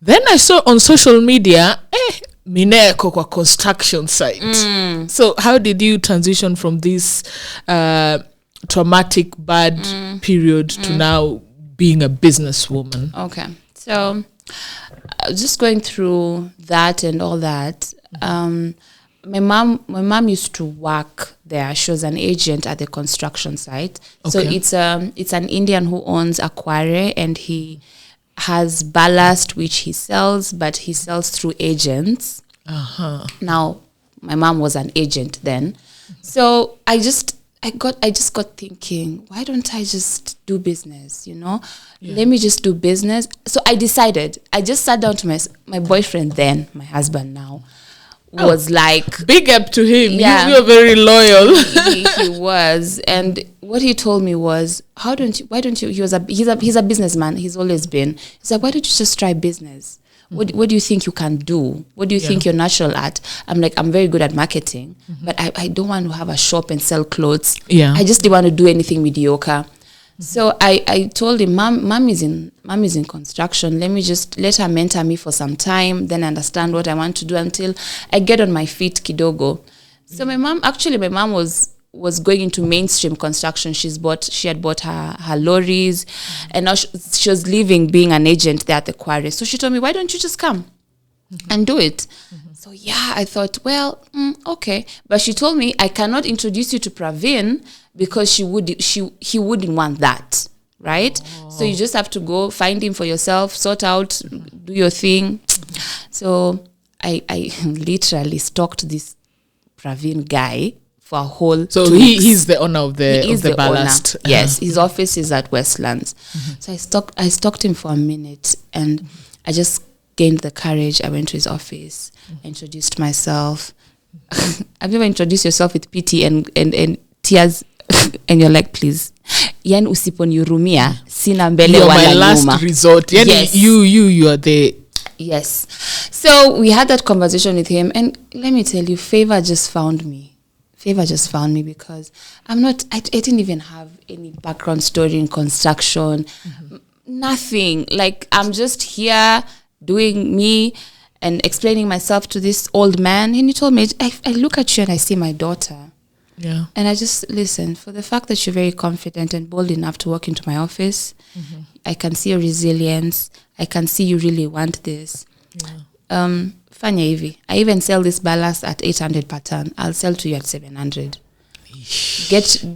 Then I saw on social media, Minne kwa construction site. So how did you transition from this traumatic bad period to now being a businesswoman? Okay, so just going through that and all that. My mom used to work there. She was an agent at the construction site. Okay. So it's an Indian who owns a quarry, and he has ballast which he sells, but he sells through agents. Now, my mom was an agent then. So I just got thinking, why don't I just do business, Let me just do business. So I decided, I just sat down to my boyfriend then, my husband now, was like... Big up to him. Yeah. You're very loyal. he was. And what he told me was, why don't you, he's a businessman. He's always been. He's like, why don't you just try business? What do you think you can do? What do you think you're natural at? I'm like, I'm very good at marketing, but I don't want to have a shop and sell clothes. Yeah. I just didn't want to do anything mediocre. So I told him, mom is in construction. Let her mentor me for some time, then understand what I want to do until I get on my feet kidogo. So my mom was going into mainstream construction. She had bought her lorries, and now she was leaving being an agent there at the quarry. So she told me, why don't you just come and do it? So yeah, I thought, well, okay. But she told me I cannot introduce you to Praveen because he wouldn't want that, right? So you just have to go find him for yourself, sort out, do your thing. So I literally stalked this Praveen guy for a whole. So he's the owner of the ballast. Yes, his office is at Westlands. So I stalked him for a minute, and I just gained the courage. I went to his office, introduced myself. Have you ever introduced yourself with pity and tears? And you're like, please, yani usiponihurumia sina mbele wala nyuma. You're my last resort. Yani yes. You are the... Yes. So we had that conversation with him, and let me tell you, favor just found me because I didn't even have any background story in construction, nothing. Like, I'm just here doing me and explaining myself to this old man. And he told me, I look at you and I see my daughter. Yeah. And I just listen, for the fact that you're very confident and bold enough to walk into my office, I can see your resilience. I can see you really want this. Yeah. Fanya hivi. I even sell this ballast at 800 per ton. I'll sell to you at 700.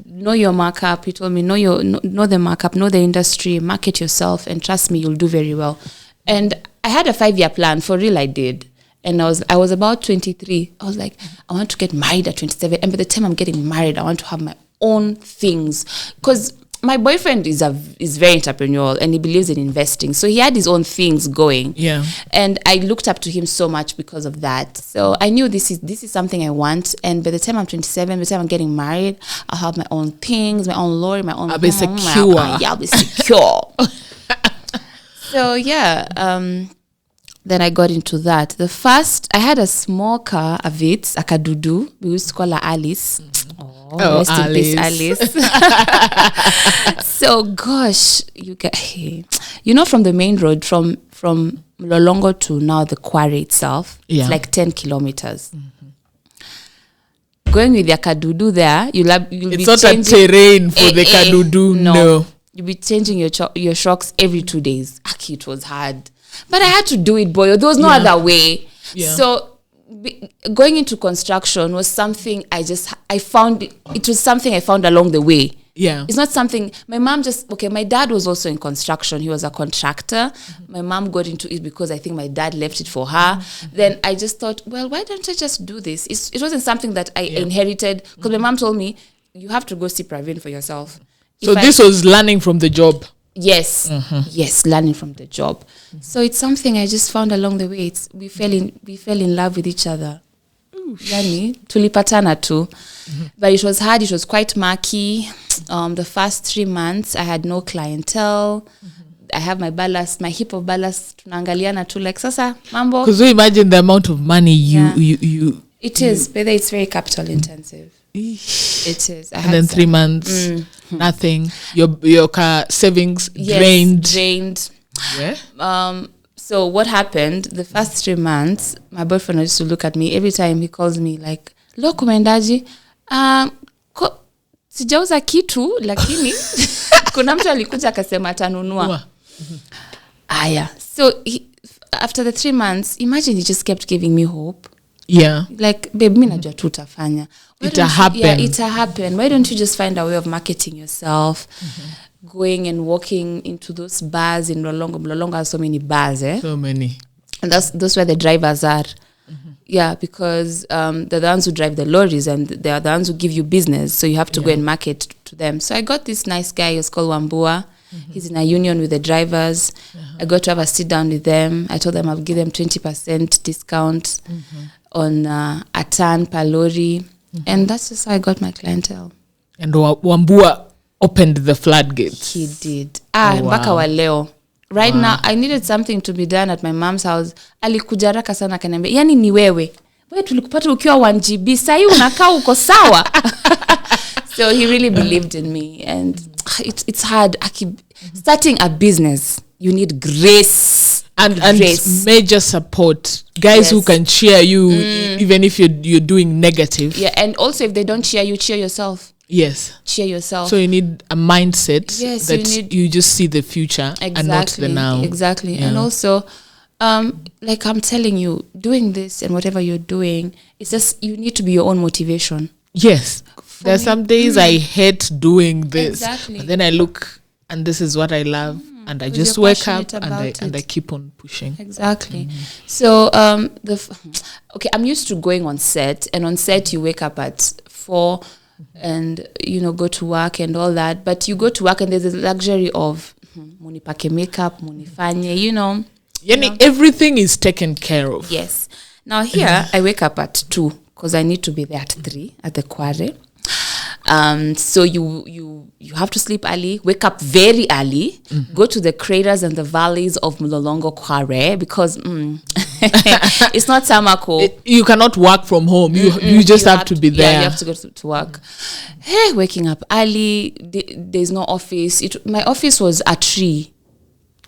Know your markup. He told me, know the markup, know the industry, market yourself, and trust me, you'll do very well. And I had a 5-year plan. For real, I did. And I was about 23. I was like, I want to get married at 27. And by the time I'm getting married, I want to have my own things. Because my boyfriend is very entrepreneurial, and he believes in investing. So he had his own things going. Yeah. And I looked up to him so much because of that. So I knew this is something I want. And by the time I'm 27, by the time I'm getting married, I'll have my own things, my own lorry, my own... I'll be secure. I'll be secure. So yeah, then I got into that. I had a small car, a Vitz, a Kadudu. We used to call her Alice. Rest Alice. In peace, Alice. So, gosh, from the main road, from Lolongo to now the quarry itself, it's like 10 kilometers. Going with your Kadudu there, it's not a terrain for the Kadudu. No. You'll be changing your shocks every 2 days. Actually, it was hard. But I had to do it, boy. There was no other way. Yeah. So going into construction was something I found. It was something I found along the way. Yeah. It's not something my mom my dad was also in construction. He was a contractor. My mom got into it because I think my dad left it for her. Then I just thought, well, why don't I just do this? It wasn't something that I inherited, because my mom told me, you have to go see Praveen for yourself. So this was learning from the job. Yes. Yes, learning from the job. So it's something I just found along the way. We fell in love with each other. Yani tulipatana tu. But it was hard. It was quite murky. The first 3 months I had no clientele. I have my ballast, my heap of ballast. Tunaangaliana tu like sasa mambo. Because you imagine the amount of money you It is, but it's very capital intensive. It is. And then 3 months, nothing. Your car savings drained. Yeah. So what happened, the first 3 months, my boyfriend used to look at me every time he calls me like, lo kumendaji, sijauza kitu, lakini kuna mtu alikuja akasema atanunua. Aya. So after the 3 months, imagine he just kept giving me hope. Yeah. Like, babe, mimi najua tu utafanya. It'll happen. Yeah, it'll happen. Why don't you just find a way of marketing yourself? Going and walking into those bars in Mlolongo. Mlolongo has so many bars, eh? So many. And that's where the drivers are. Yeah, because they're the ones who drive the lorries and they're the ones who give you business. So you have to go and market to them. So I got this nice guy, he's called Wambua. He's in a union with the drivers. I got to have a sit down with them. I told them I'll give them 20% discount on a ton per lorry. And that's just how I got my clientele. And Wambua opened the floodgates. He did. Mpaka wa leo. Right now, I needed something to be done at my mom's house. Alikuja haraka sana akaniambia, yani ni wewe tulikupata ukiwa 1GB, sahi unakaa uko sawa. So he really believed in me, and it's hard. Starting a business, you need grace and major support. Guys who can cheer you even if you're doing negative. Yeah, and also if they don't cheer you, cheer yourself. Yes. Cheer yourself. So you need a mindset that you just see the future and not the now. Exactly. Yeah. And also, like I'm telling you, doing this and whatever you're doing, it's just, you need to be your own motivation. Yes. There are some days I hate doing this. Exactly. But then I look and this is what I love. And I just wake up and I keep on pushing. Exactly. So, okay, I'm used to going on set. And on set, you wake up at 4 and, go to work and all that. But you go to work and there's the luxury of munipake makeup, munifanye, everything is taken care of. Yes. Now here, I wake up at 2 because I need to be there at 3 at the quarry. So you have to sleep early, wake up very early, go to the craters and the valleys of Mlolongo Kware because it's not Samako. You cannot work from home. You just have to be there. Yeah, you have to go to work. Hey, waking up early. There's no office. My office was a tree.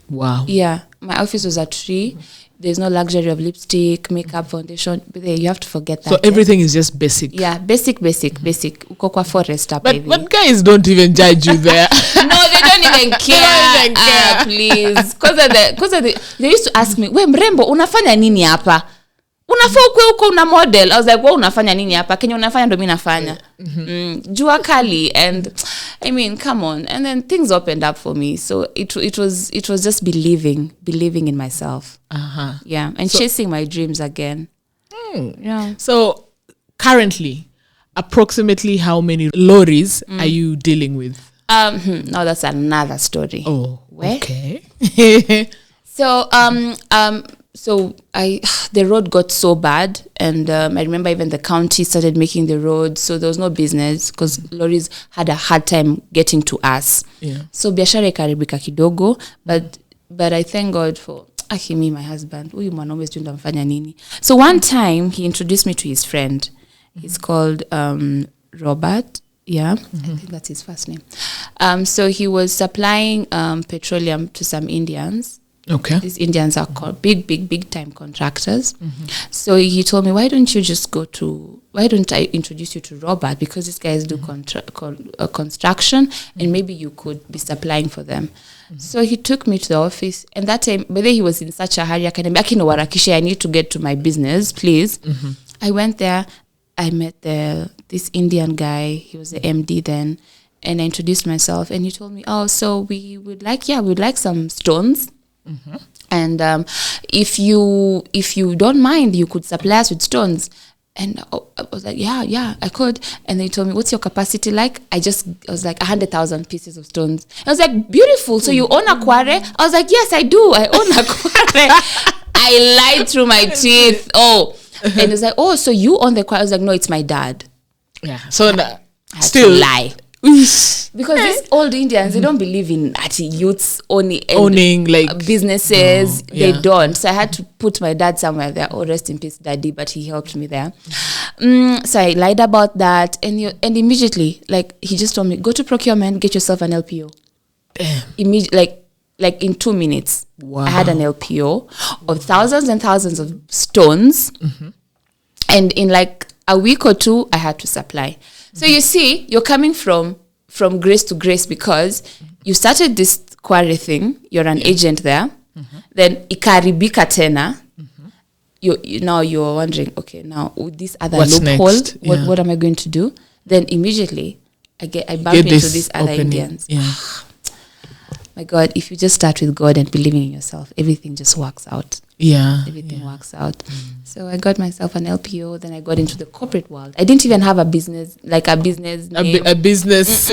Wow. Yeah, my office was a tree. There's no luxury of lipstick, makeup, foundation. But you have to forget that. So everything is just basic. Yeah, basic. Uko kwa forest up. But guys don't even judge you there. No, they don't even care. Please. Because they used to ask me, we mrembo, unafanya nini hapa? Unafaa uko una model. I was like, unafanya nini hapa? Kenya unafanya ndo mimi nafanya. Jua kali. And I mean, come on. And then things opened up for me. So it was just believing in myself. Yeah, and chasing my dreams again. Yeah. So currently, approximately how many lorries are you dealing with? No, that's another story. Oh, where? Okay. So the road got so bad, and I remember even the county started making the road, so there was no business because lorries had a hard time getting to us. Yeah. So biashara ikaribika kidogo, but I thank God for me, my husband. Huyu mwanaume sijui ndamfanya nini. So one time he introduced me to his friend. He's called Robert. Yeah, I think that's his first name. So he was supplying petroleum to some Indians. Okay. These Indians are called big time contractors. So he told me, why don't I introduce you to Robert, because these guys do construction and maybe you could be supplying for them. So he took me to the office, and that time, but then he was in such a hurry. I need to get to my business, please. I went there. I met this Indian guy. He was the MD then. And I introduced myself, and he told me, so we'd like some stones. And if you don't mind, you could supply us with stones. And I was like, yeah, I could. And they told me, what's your capacity like? I was like 100,000 pieces of stones. I was like, beautiful. So you own a quarry? I was like, yes, I do. I own a quarry. I lied through my teeth. And it was like, so you own the quarry? I was like, no, it's my dad. Yeah. So I still lie. Because these old Indians, they don't believe in youths owning like businesses. No, yeah. They don't. So I had to put my dad somewhere there. Rest in peace, daddy. But he helped me there. So I lied about that, and immediately, like, he just told me, go to procurement, get yourself an LPO. Damn. Immediately, like, like in 2 minutes. Wow. I had an LPO of thousands and thousands of stones. And in like a week or two, I had to supply. So you see, you're coming from grace to grace because you started this quarry thing. You're an agent there. Then ikaribika tena. You now you're wondering, okay, now with this other What's loophole, next? what am I going to do? Then immediately I bump into these other opening. Indians. Yeah. My God, if you just start with God and believing in yourself, everything just works out. Yeah. Everything works out. So I got myself an LPO. Then I got into the corporate world. I didn't even have a business, like a business name. A business,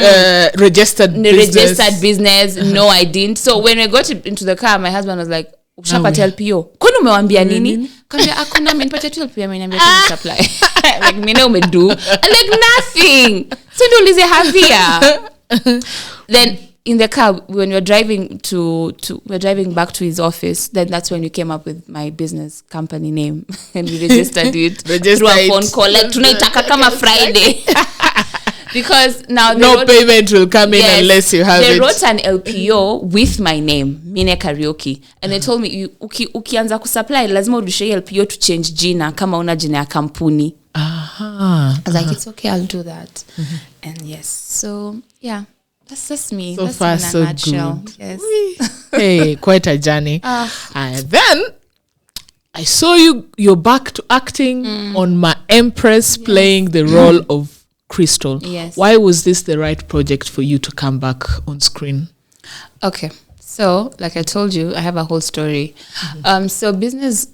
registered business. No, I didn't. So when I got into the car, my husband was like, ushapata LPO. Kwani umewambia nini? Kambia, akuna amenipatia tu LPO, ameniambia tu supply. Like, Minne umedu. Like, nothing. So don't lose havia. Then in the car, when we're driving we're driving back to his office, then that's when we came up with my business company name. And we registered it through a phone call. Like, tunaitaka kama Friday. Because now no payment will come in unless you have they it. They wrote an LPO with my name, Minne Kariuki. And they told me, ukianza kusupply, lazima urudishe LPO to change jina kama una jina ya kampuni. I was like, it's okay, I'll do that. And yes, so yeah. That's just me. So that's far, in a so nutshell. good. Yes. Hey, quite a journey. And then I saw you're back to acting on My Empress, playing the role of Crystal. Yes. Why was this the right project for you to come back on screen? Okay. So, like I told you, I have a whole story. So business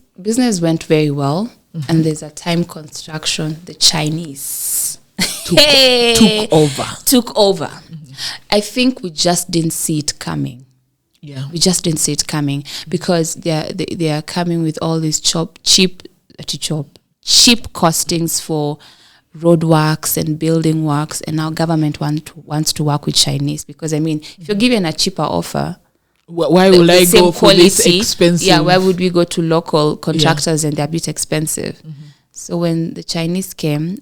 went very well. And there's a time construction, the Chinese took over. I think we just didn't see it coming. Yeah, we just didn't see it coming because they are coming with all these cheap costings for road works and building works, and now government wants to work with Chinese because I mean, if you're given a cheaper offer, why would I go for this expensive? Yeah, why would we go to local contractors and they're a bit expensive? So when the Chinese came,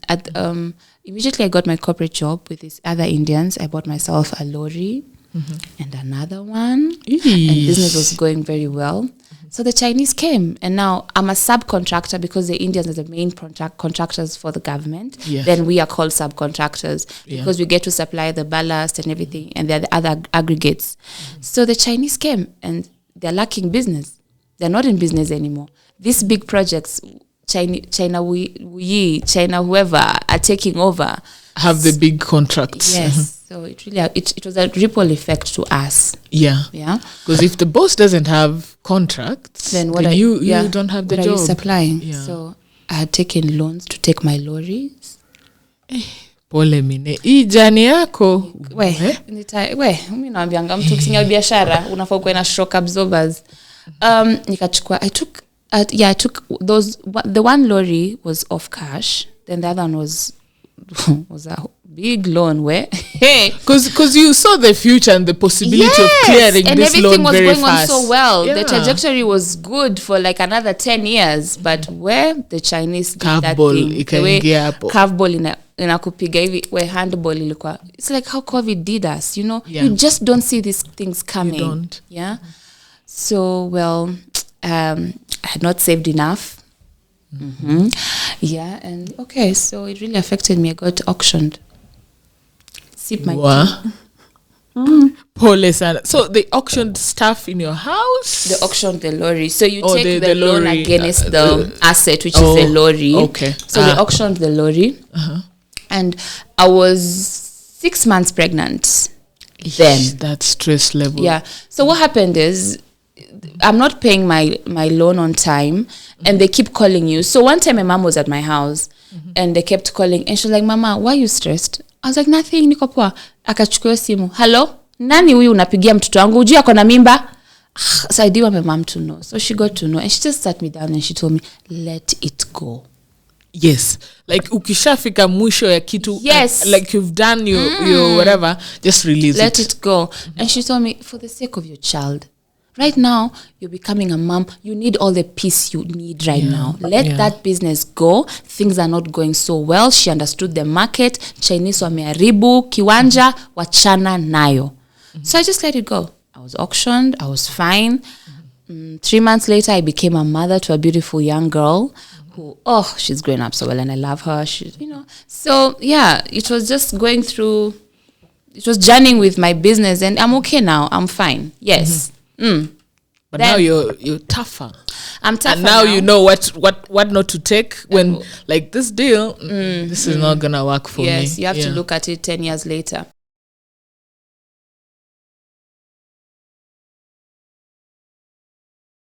immediately I got my corporate job with these other Indians. I bought myself a lorry and another one. And business was going very well. So the Chinese came, and now I'm a subcontractor because the Indians are the main contractors for the government. Yes. Then we are called subcontractors because we get to supply the ballast and everything, and they're the other aggregates. So the Chinese came, and they're lacking business. They're not in business anymore. These big projects, China, whoever are taking over, have the big contracts. Yes. So it really it was a ripple effect to us. Yeah. Because if the boss doesn't have contracts, then you don't have the job. Are you supplying? Yeah. So I had taken loans to take my lorries. Pole Minne. Hii jani yako. Mimi naambianga mtu ukisinya biashara unafaa kuwa na shock absorbers. Nikachukua I took those. The one lorry was off cash. Then the other one was a big loan where because you saw the future and the possibility of clearing and this loan very fast. Everything was going on so well. The trajectory was good for like another 10 years, but where the Chinese did that thing, curveball inakupiga hivi where handball ilikuwa, it's like how COVID did us, you you just don't see these things coming. You don't. Yeah. So I had not saved enough. Yeah, and okay, so it really affected me. I got auctioned. Sip my tea. Pole sana. So they auctioned stuff in your house? They auctioned the lorry. So you take the loan lorry, against the asset, which is the lorry. Okay. So they auctioned the lorry. And I was 6 months pregnant then. That stress level. Yeah. So what happened is, I'm not paying my loan on time, and they keep calling you. So one time my mom was at my house, and they kept calling, and she was like, "Mama, why are you stressed?" I was like, "Nothing, niko poa." Akachukua simu. "Hello? Nani huyu unapigia mtoto wangu? Ujui ako na mimba?" So I didn't want my mom to know. So she got to know, and she just sat me down and she told me, "Let it go." Yes. Like ukishafika mwisho ya kitu. Yes. Like you've done your whatever, just release Let it go. And she told me, for the sake of your child, right now, you're becoming a mom. You need all the peace you need right now. Let that business go. Things are not going so well. She understood the market. Chinese wameharibu kiwanja, wachana nayo. So I just let it go. I was auctioned. I was fine. 3 months later, I became a mother to a beautiful young girl who, she's growing up so well, and I love her. So yeah, it was just going through. It was journeying with my business, and I'm okay now. I'm fine. Yes. But then, now you're tougher. I'm tougher. And now you know what not to take when like this deal. This is not gonna work for me. Yes, you have to look at it 10 years later.